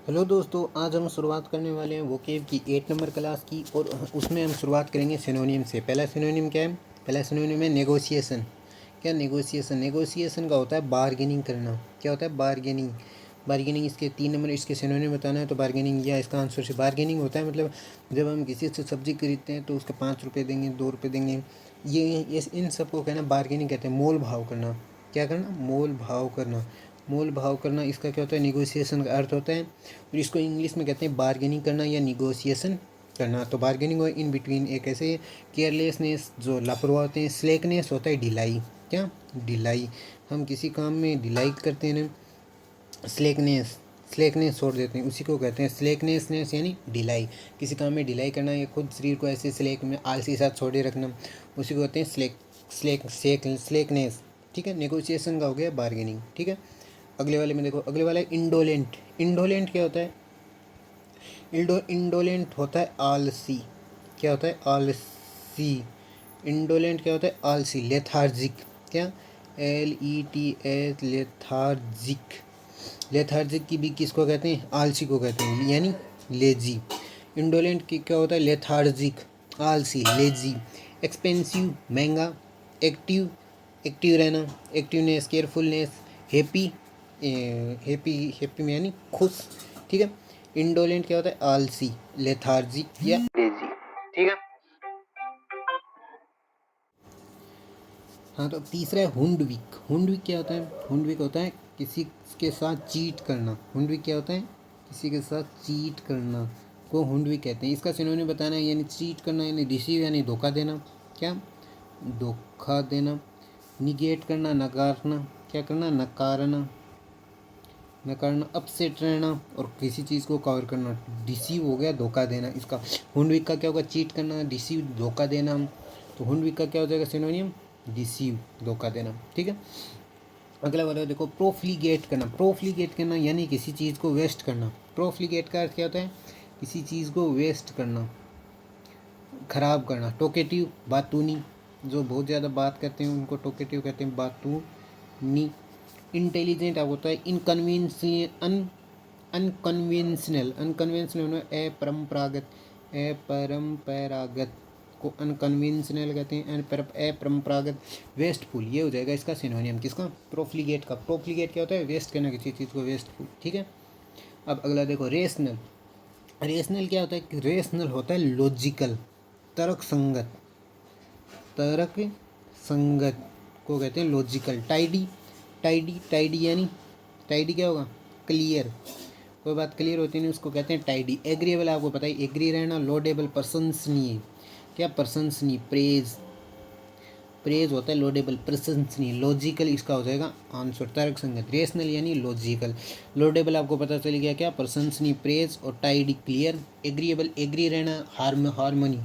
Hello दोस्तों, आज हम शुरुआत करने वाले हैं वोकेब की 8 नंबर क्लास की। और उसमें हम शुरुआत करेंगे सिनोनियम से। पहला सिनोनियम क्या है? पहला सिनोनियम है नेगोशिएशन। क्या नेगोशिएशन? नेगोशिएशन का होता है बार्गेनिंग करना। क्या होता है? बार्गेनिंग। बार्गेनिंग इसके 3 नंबर इसके सिनोनियम बताना है तो बार्गेनिंग या इसका आंसर से बार्गेनिंग होता है मतलब जब हम किसी से सब्जी खरीदते हैं तो उसके 5 रुपये देंगे, 2 रुपये देंगे। ये इन सबको कहना बार्गेनिंग कहते हैं। मोल भाव करना। क्या करना? मोल भाव करना। मोल भाव करना इसका क्या होता है? निगोशिएशन का अर्थ होता है। और इसको इंग्लिश में कहते हैं बार्गेनिंग करना या निगोशिएशन करना। तो बार्गेनिंग और इन बिटवीन एक ऐसे केयरलेसनेस जो लापरवाह होते हैं। स्लेकनेस होता है ढिलाई। क्या? ढिलाई। हम किसी काम में ढिलाई करते हैं ना, स्लेकनेस। स्लेकनेस छोड़ देते हैं, उसी को कहते हैं स्लेकनेसनेस यानी ढिलाई। किसी काम में ढिलाई करना या खुद शरीर को ऐसे स्लेक में आलसी साथ छोड़े रखना, उसी को कहते हैं स्लेकनेस। ठीक है। नेगोशिएशन का हो गया बार्गेनिंग। ठीक है। अगले वाले में देखो, अगले वाला है इंडोलेंट। इंडोलेंट क्या होता है? इंडोलेंट होता है आलसी। क्या होता है? आलसी। इंडोलेंट क्या होता है? आलसी। लेथार्जिक। क्या? LETH, lethargic. लेथार्जिक की भी किसको कहते हैं? आलसी को कहते हैं, यानी लेजी। इंडोलेंट की क्या होता है? लेथार्जिक, आलसी, लेजी। एक्सपेंसिव, महंगा। एक्टिव, एक्टिव रहना, activeness, carefulness. Happy, happy, happy में यानी खुश। ठीक है। इंडोलेंट क्या होता है? आलसी, लेथार्जिक या लेजी। ठीक है। हाँ, तो तीसरा है हुंडविक। हुंडविक क्या होता है? हुंडविक होता है किसी के साथ चीट करना। हुंडविक क्या होता है? किसी के साथ चीट करना को हुंडविक कहते हैं। इसका सिनोनिम बताना है, यानी चीट करना यानी डिसीव यानी धोखा देना। क्या? धोखा देना। निगेट करना, नकारना। क्या करना? नकारना, नकारना। अपसेट रहना और किसी चीज़ को कवर करना। डिसीव हो गया, धोखा देना। इसका हुंडविक का क्या होगा? चीट करना, डिसीव, धोखा देना। तो हुंडविक का क्या हो जाएगा सिनोनियम? डिसीव, धोखा देना। ठीक है। अगला वाला देखो, प्रोफ्लीगेट करना। प्रोफ्लीगेट करना यानी किसी चीज़ को वेस्ट करना। प्रोफ्लीगेट का अर्थ क्या होता है? किसी चीज़ को वेस्ट करना, खराब करना। टोकेटिव, बातूनी। जो बहुत ज़्यादा बात करते हैं उनको टोकेटिव कहते हैं, बातूनी। इंटेलिजेंट अब होता है अनकन्वेंशनल। अनकन्वेंशनल अपरंपरागत। अपरंपरागत को अनकन्वेंशनल कहते हैं। अपरंपरागत। वेस्टफुल, ये हो जाएगा इसका सिनोनियम। किसका? प्रोफ्लीगेट का। प्रोफ्लीगेट क्या होता है? वेस्ट करना किसी चीज़ को, वेस्टफुल। ठीक है। अब अगला देखो, रेशनल। रेशनल क्या होता है? कि रेशनल होता है लॉजिकल, तर्क संगत। तर्क संगत को कहते हैं लॉजिकल। टाइडी, टाइडी, टाइडी यानी टाइडी क्या होगा? क्लियर। कोई बात क्लियर होती नहीं उसको कहते हैं टाइडी। एग्रीएबल आपको पता है, एग्री रहना। लोडेबल, प्रशंसनीय। क्या? प्रशंसनीय, प्रेज। प्रेज होता है लोडेबल, प्रशंसनीय। लॉजिकल इसका हो जाएगा आंसर, तर्क संगत। रेशनल यानी लॉजिकल। लोडेबल आपको पता चल गया, क्या? प्रशंसनीय, प्रेज। और टाइडी, क्लियर। एग्रीएबल, एग्री रहना। हारमनी,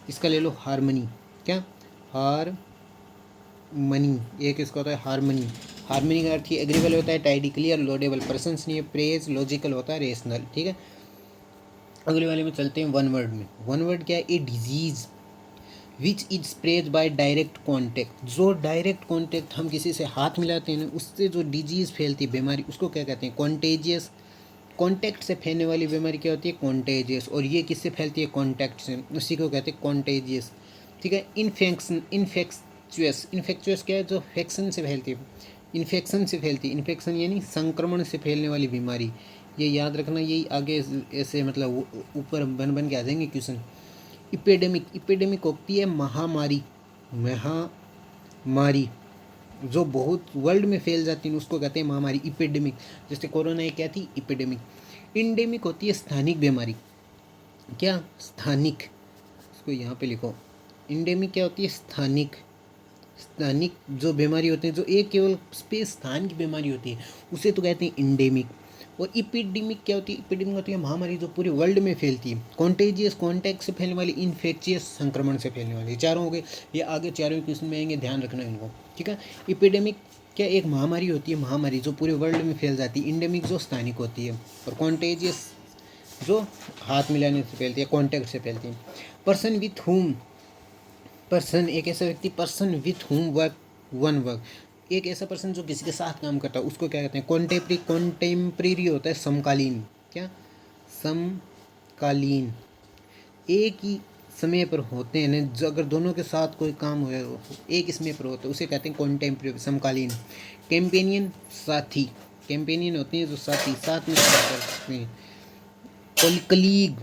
इसका ले लो हारमनी। क्या? हारमनी, एक इसका होता है हारमनी। हारमनी का अर्थ ही एग्रीएबल होता है, टाइडी, क्लियर, लोडेबल, प्रशंसनीय, प्रेज। लॉजिकल होता है रेशनल। ठीक है। अगले वाले में चलते हैं वन वर्ड में। वन वर्ड क्या है? A disease which is spread by direct contact. जो डायरेक्ट कॉन्टैक्ट हम किसी से हाथ मिलाते हैं ना, उससे जो डिजीज़ फैलती है, बीमारी, उसको क्या कहते हैं? कॉन्टेजियस। कॉन्टैक्ट से फैलने वाली बीमारी क्या होती है? कॉन्टेजियस। और ये किससे फैलती है? कॉन्टैक्ट से, उसी को कहते हैं कॉन्टेजियस। ठीक है। इन्फेक्चुअस। इन्फेक्चुअस क्या है? जो फैक्शन से फैलती है, इन्फेक्शन से फैलती है। इन्फेक्शन यानी संक्रमण से फैलने वाली बीमारी। ये याद रखना, यही आगे ऐसे मतलब ऊपर बन बन के आ जाएंगे क्वेश्चन। इपिडेमिक, इपिडेमिक होती है महामारी। महामारी जो बहुत वर्ल्ड में फैल जाती है उसको कहते हैं महामारी, इपिडेमिक। जैसे कोरोना क्या थी? इपिडेमिक। इंडेमिक होती है स्थानिक बीमारी। क्या? स्थानिक, इसको यहाँ पे लिखो। इंडेमिक क्या होती है? स्थानिक। स्थानिक जो बीमारी होती है, जो एक केवल स्पेस स्थान की बीमारी होती है, उसे तो कहते हैं इंडेमिक। और इपिडेमिक क्या होती है? इपिडेमिक होती है महामारी जो पूरे वर्ल्ड में फैलती है। कॉन्टेजियस, कॉन्टैक्ट से फैलने वाली। इन्फेक्शियस, संक्रमण से फैलने वाली। चारों हो गए। ये आगे चारों क्वेश्चन में आएंगे, ध्यान रखना इनको। ठीक है। इपिडेमिक क्या? एक महामारी होती है, महामारी जो पूरे वर्ल्ड में फैल जाती है। इंडेमिक जो स्थानिक होती है। और कॉन्टेजियस जो हाथ मिलाने से फैलती है, कॉन्टैक्ट से फैलती है। Person with whom. पर्सन एक ऐसा व्यक्ति, person with whom work one work. एक ऐसा पर्सन जो किसी के साथ काम करता है उसको क्या कहते हैं? कॉन्टेम्प्रेरी होता है समकालीन। क्या? समकालीन, एक ही समय पर होते हैं ना, जो अगर दोनों के साथ कोई काम हुआ हो एक ही समय पर होता है उसे कहते हैं कॉन्टेम्परेरी, समकालीन। कैंपेनियन, साथी, कैंपेनियन होते हैं जो साथी, साथ में काम कर सकते हैं। कलीग,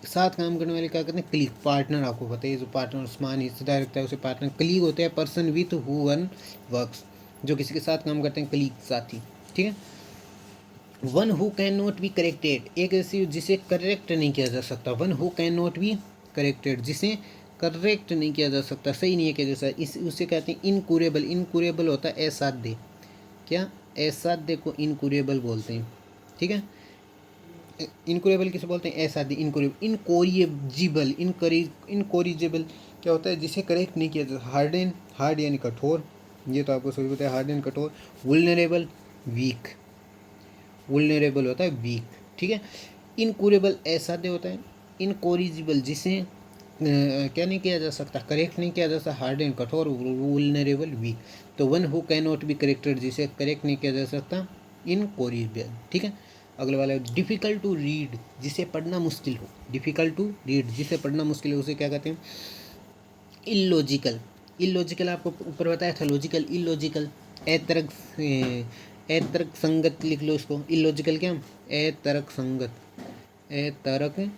साथ काम करने वाले क्या कहते हैं, कलीग। पार्टनर, आपको पता है जो पार्टनर समान हिस्सेदार रखता है उसे पार्टनर। कलीग होते हैं person with who one works, जो किसी के साथ काम करते हैं, कलीग, साथी, ठीक है। One who can not be corrected, एक ऐसी जिसे करेक्ट नहीं किया जा सकता। One who can not be corrected, जिसे करेक्ट नहीं किया जा सकता, सही नहीं है किया जा सकता, इस उसे कहते हैं इनक्यूरेबल। इनक्यूरेबल होता है असाध्य, क्या, असाध्य को इनक्यूरेबल बोलते हैं, ठीक है। इनक्यूरेबल किसे बोलते हैं, असाध्य, इनक्यूरेबल। इनकोरिजिबल, इनकोरिजिबल क्या होता है, जिसे करेक्ट नहीं किया जाता। हार्डन, हार्ड यानी कठोर, ये तो आपको सभी पता है, हार्ड एंड कठोर। वुल्नरेबल, वीक, वुल्नरेबल होता है वीक, ठीक है। इनक्यूरेबल असाध्य होता है। इनकोरिजिबल जिसे क्या नहीं किया जा सकता, करेक्ट नहीं किया जा सकता। हार्ड एंड कठोर, वुल्नरेबल, वीक। तो one who can not be corrected, जिसे करेक्ट नहीं किया जा सकता, इनकोरिजिबल, ठीक है। अगले वाला है डिफ़िकल्ट टू रीड, जिसे पढ़ना मुश्किल हो। डिफ़िकल्ट टू रीड, जिसे पढ़ना मुश्किल हो, उसे क्या कहते हैं, इलॉजिकल। इलॉजिकल आपको ऊपर बताया था, लॉजिकल, इलॉजिकल। अतर्क, अतर्क संगत लिख लो इसको। इलॉजिकल क्या, अतर्क संगत, अतर्क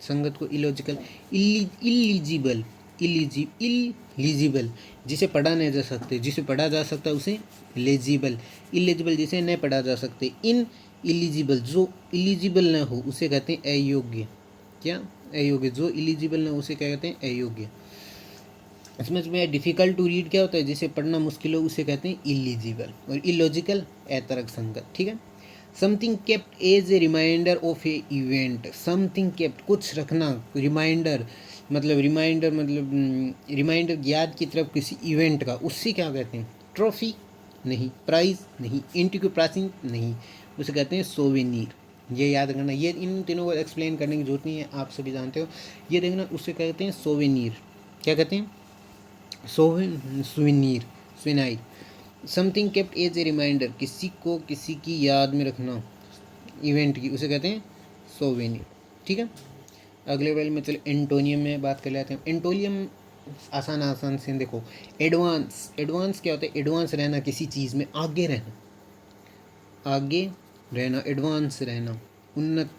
संगत को इलॉजिकल। इलिजिबल, इलिजिबल जिसे पढ़ा नहीं जा सकते, जिसे पढ़ा जा सकता उसे लेजिबल। इलिजिबल जिसे नहीं पढ़ा जा सकते। इन इलिजिबल, जो इलिजिबल ना हो उसे कहते हैं अयोग्य, क्या, अयोग्य। जो इलिजिबल ना हो उसे क्या कहते हैं, अयोग्य। समझ में, डिफ़िकल्ट टू रीड क्या होता है, जिसे पढ़ना मुश्किल हो उसे कहते हैं इलिजिबल। और इलॉजिकल अतर्क संगत, ठीक है। Something kept as a reminder of a event. Something kept, कुछ रखना, रिमाइंडर मतलब रिमाइंडर याद की तरफ किसी इवेंट का, उससे क्या कहते हैं, ट्रॉफी नहीं, प्राइज नहीं, एंटीक्यू प्राचीन नहीं, उसे कहते हैं सोवेनिर। ये याद करना, ये इन तीनों को एक्सप्लेन करने की जरूरत नहीं है, आप सभी जानते हो। ये देखना, उसे कहते हैं सोवेनिर, क्या कहते हैं, souvenir, souvenir. Something kept as a reminder, किसी को किसी की याद में रखना इवेंट की, उसे कहते हैं सोवेनिर, ठीक है। अगले वाले में चलो एंटोनियम में बात कर लेते हैं। एंटोनियम आसान आसान से देखो। एडवांस, एडवांस क्या होता है, एडवांस रहना, किसी चीज़ में आगे रहना, आगे रहना, एडवांस रहना, उन्नत।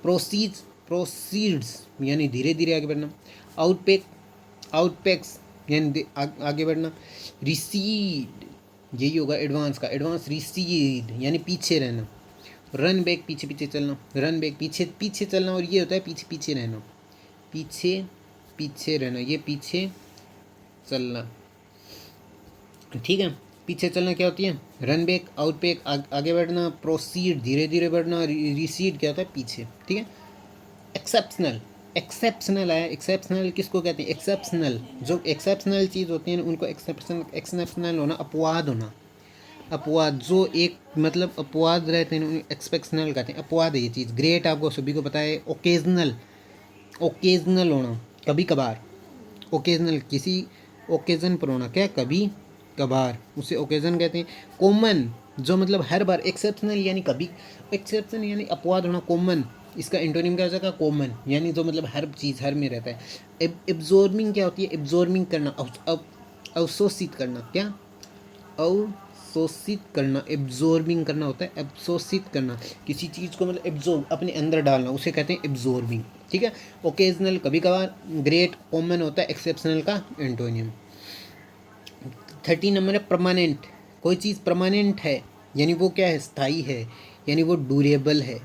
प्रोसीड्स, प्रोसीड्स यानी धीरे धीरे आगे बढ़ना। आउटपेक, आउटपेक्स यानी आगे बढ़ना। रिसीड, यही होगा एडवांस का, एडवांस। रिसीड यानी पीछे रहना। रन बैक, पीछे पीछे चलना, रन बैक पीछे पीछे चलना, और ये होता है पीछे पीछे रहना, पीछे पीछे रहना, ये पीछे चलना, ठीक है। पीछे चलना क्या होती है, रन बैक, आउट बैक आगे बढ़ना, प्रोसीड धीरे धीरे बढ़ना, रिसीड क्या होता है पीछे, ठीक है। एक्सेप्शनल, एक्सेप्शनल आया, एक्सेप्शनल किसको कहते हैं, एक्सेप्शनल, जो एक्सेप्शनल चीज़ होती है उनको एक्सेप्शनल होना, अपवाद होना। अपवाद, जो एक मतलब अपवाद रहते हैं एक्सेप्शनल कहते हैं, अपवाद है ये चीज़। ग्रेट आपको सभी को पता है। ओकेजनल, ओकेजनल होना, कभी कभार। ओकेजनल किसी ओकेजन पर होना, क्या, कभी कभार, उसे ओकेजन कहते हैं। कॉमन, जो मतलब हर बार। एक्सेप्शनल यानी कभी, एक्सेप्शन यानी अपवाद होना। कॉमन, इसका एंटोनिम क्या हो जाएगा, कॉमन, यानी जो मतलब हर चीज़ हर में रहता है। एब्जॉर्बिंग क्या होती है, एब्जॉर्बिंग करना, अवशोषित करना, क्या, अवशोषित करना, एब्जॉर्बिंग करना होता है, अवशोषित करना, किसी चीज़ को मतलब एब्जॉर्ब, अपने अंदर डालना, उसे कहते हैं एब्जॉर्बिंग, ठीक है। ओकेजनल कभी कभार, ग्रेट कॉमन होता है एक्सेप्शनल का एंटोनियम। 13 नंबर है परमानेंट, कोई चीज़ परमानेंट है यानी वो क्या है, स्थायी है, यानी वो ड्यूरेबल है,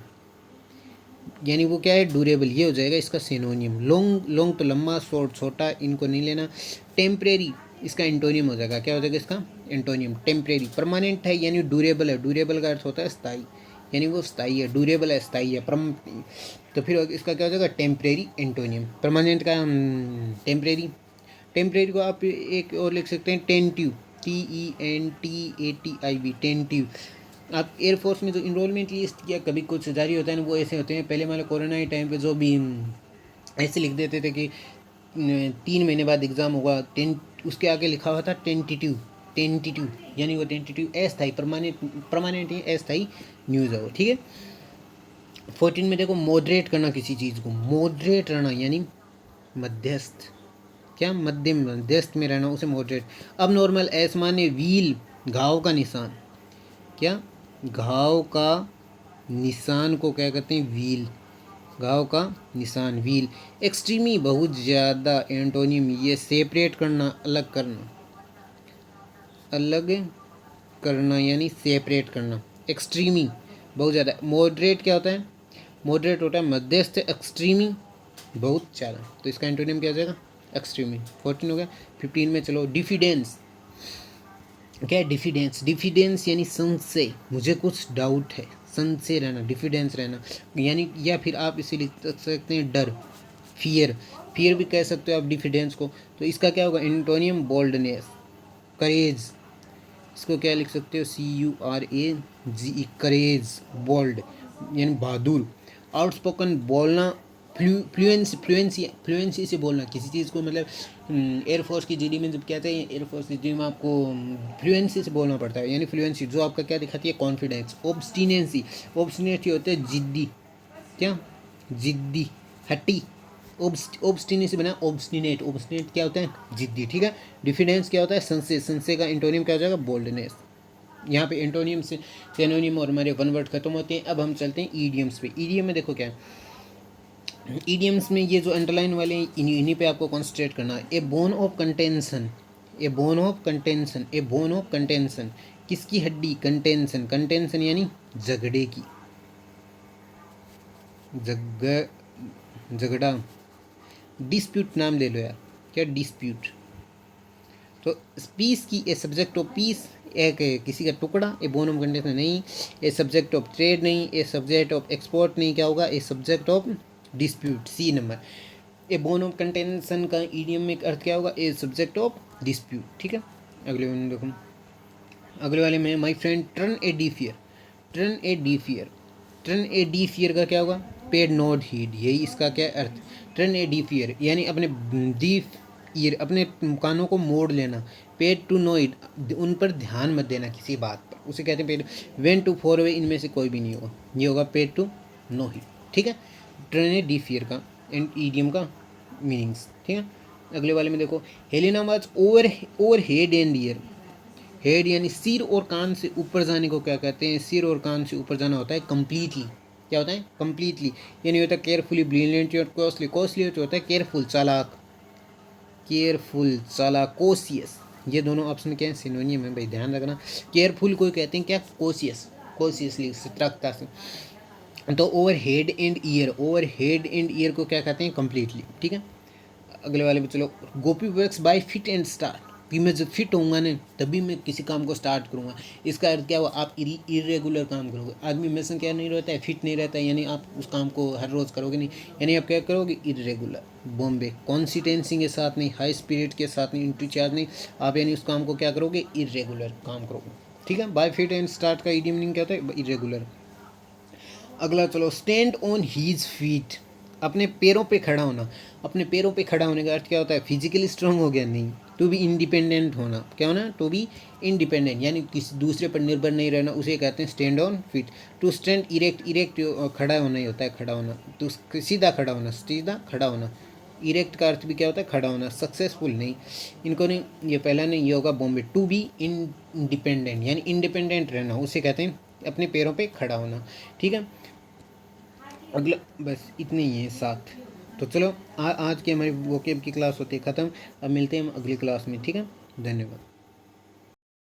यानी वो क्या है, ड्यूरेबल, ये हो जाएगा इसका सिनोनियम। लॉन्ग, लॉन्ग तो लंबा, शॉर्ट छोटा, इनको नहीं लेना। टेम्परेरी इसका एंटोनियम हो जाएगा, क्या हो जाएगा इसका एंटोनियम, टेम्परेरी। परमानेंट है यानी ड्यूरेबल है, ड्यूरेबल का अर्थ होता है स्थायी, यानी वो स्थायी है, ड्यूरेबल है, स्थायी है। तो फिर इसका क्या हो जाएगा, टेम्परेरी एंटोनियम। परमानेंट का टेम्परेरी, टेम्परेरी को आप एक और लिख सकते हैं टेंटिव, TENTATIV, टेंटिव। आप एयरफोर्स में जो इनरोलमेंट लिस्ट किया कभी कुछ जारी होता है ना, वो ऐसे होते हैं। पहले मान लो कोरोना के टाइम पे जो भी ऐसे लिख देते थे कि 3 महीने बाद एग्ज़ाम होगा, उसके आगे लिखा हुआ था टेंटेटिव, टेंटेटिव यानी वो टेंटेटिव अस्थाई, परमानेंट, परमानेंट ही अस्थाई न्यूज़ है वो, ठीक है। 14 में देखो मॉडरेट करना किसी चीज़ को, मॉडरेट रहना यानी मध्यस्थ, क्या मध्यम मध्यस्थ में रहना, उसे मॉडरेट। अब नॉर्मल ऐस माने व्हील, घाव का निशान, क्या घाव का निशान को क्या कहते हैं, व्हील, घाव का निशान व्हील। एक्सट्रीमी बहुत ज़्यादा, एंटोनियम ये सेपरेट करना, अलग करना, अलग करना यानी सेपरेट करना। एक्सट्रीमी बहुत ज़्यादा। मॉडरेट क्या होता है, मॉडरेट होता है मध्यस्थ, एक्सट्रीमी बहुत ज़्यादा, तो इसका एंटोनियम क्या हो जाएगा, एक्सट्रीमी। 14 हो गया। 15 में चलो डिफिडेंस, क्या है डिफिडेंस, डिफिडेंस यानी संशय, मुझे कुछ डाउट है, संशय रहना, डिफिडेंस रहना यानी, या फिर आप इसे लिख सकते हैं डर, फियर, फियर भी कह सकते हो आप डिफिडेंस को। तो इसका क्या होगा एंटोनियम, बोल्डनेस, करेज, इसको क्या लिख सकते हो, CURAGE, करेज, बोल्ड यानी बहादुर। आउटस्पोकन बोलना, फ्लुएंसी से बोलना किसी चीज़ को, मतलब एयरफोर्स की जीडी में जब कहते हैं, एयरफोर्स की जीडी में आपको फ्लुएंसी से बोलना पड़ता है, यानी फ्लुएंसी जो आपका क्या दिखाती है, कॉन्फिडेंस। ऑब्स्टिनेंसी, ऑब्स्टिनेंसी होता है जिद्दी, क्या जिद्दी, हट्टी। ऑब्स्टिनेंसी बना ऑब्स्टिनेट, ऑब्स्टिनेट क्या होता है, जिद्दी, ठीक है। डिफिडेंस क्या होता है, संशय, संशय का एंटोनियम क्या हो जाएगा, बोल्डनेस। यहाँ पे एंटोनियम से सिनोनिम और हमारे वन वर्ड खत्म होते हैं। अब हम चलते हैं ईडियम्स पे। ईडियम में देखो क्या है, ईडियम्स में ये जो अंडरलाइन वाले हैं, इन्हीं पे आपको कॉन्सेंट्रेट करना है। A bone of contention, a bone of contention, a bone of contention, किसकी हड्डी, कंटेंशन, कंटेंशन यानी झगड़े की, झगड़ा। डिस्प्यूट नाम ले लो यार, क्या डिस्प्यूट। तो पीस की, ए सब्जेक्ट ऑफ पीस, एक किसी का टुकड़ा, ए बोन ऑफ कंटेंशन नहीं, ए सब्जेक्ट ऑफ ट्रेड नहीं, ए सब्जेक्ट ऑफ एक्सपोर्ट नहीं, क्या होगा, a subject of dispute, C number. A bone of contention का ईडियम में अर्थ क्या होगा, ए सब्जेक्ट ऑफ डिस्प्यूट, ठीक है। अगले वाले में देखो, अगले वाले में my friend turn A D fear, turn A D fear, turn A D fear का क्या होगा, पेड नॉट हीड, यही इसका क्या अर्थ, टर्न ए डी फियर यानी अपने डी ईयर, अपने कानों को मोड़ लेना। पेड टू नो इट, उन पर ध्यान मत देना किसी बात पर, उसे कहते हैं paid. When to for away, इनमें से कोई भी नहीं होगा, ये होगा पेड टू नो हिट, ठीक है। टर्न ए डी फियर का एंड ईडियम का मीनिंग्स, ठीक है। अगले वाले में देखो, Helena was over, over head and year, head यानी सिर और कान से ऊपर जाने को क्या कहते हैं, सिर और कान से ऊपर जाना होता है कम्प्लीटली, क्या होता है कम्प्लीटली, यानी होता है केयरफुली, ब्रिलियंट और कॉस्टली। कॉस्टली होता है केयरफुल, चालाक, केयरफुल, चालाक, कोशियस, ये दोनों ऑप्शन क्या है, सिनोनियम है भाई, ध्यान रखना। केयरफुल को कहते हैं क्या, कोशियस, कोशियसली, सतर्कता से। तो over head and year, over head and year को क्या कहते हैं, कम्प्लीटली, ठीक है। अगले वाले पे चलो, Gopi works by fit and start, कि मैं जब फिट होऊंगा ना तभी मैं किसी काम को स्टार्ट करूँगा। इसका अर्थ क्या हुआ, आप इरेगुलर काम करोगे। आदमी हमेशा क्या नहीं रहता है, फिट नहीं रहता है, यानी आप उस काम को हर रोज़ करोगे नहीं, यानी आप क्या करोगे, इरेगुलर। बॉम्बे, कॉन्सिस्टेंसी के साथ नहीं, हाई स्पिरिट के साथ नहीं, इंटरचार्ज नहीं, आप यानी उस काम को क्या करोगे, इरेगुलर काम करोगे, ठीक है। बाय फिट एंड स्टार्ट का ईडी मीनिंग क्या होता है, इरेगुलर। अगला चलो, स्टैंड ऑन हीज फीट, अपने पैरों पे खड़ा होना। अपने पैरों पे खड़ा होने का अर्थ क्या होता है, फिजिकली स्ट्रांग हो गया, नहीं। टू बी इंडिपेंडेंट होना, क्या होना, टू बी इंडिपेंडेंट यानी किसी दूसरे पर निर्भर नहीं रहना, उसे कहते हैं stand on feet. To stand erect, erect खड़ा होना ही होता है, खड़ा होना। तो सीधा खड़ा होना, सीधा खड़ा होना। इरेक्ट का अर्थ भी क्या होता है, खड़ा होना, सक्सेसफुल नहीं। इनको नहीं, ये पहला नहीं, ये होगा बॉम्बे। टू बी इंडिपेंडेंट यानी इंडिपेंडेंट रहना, उसे कहते हैं अपने पैरों पे खड़ा होना, ठीक है। अगला बस इतने ही हैं 7। तो चलो आज की हमारी वोकेब की क्लास होती है ख़त्म। अब मिलते हैं हम अगली क्लास में, ठीक है। धन्यवाद।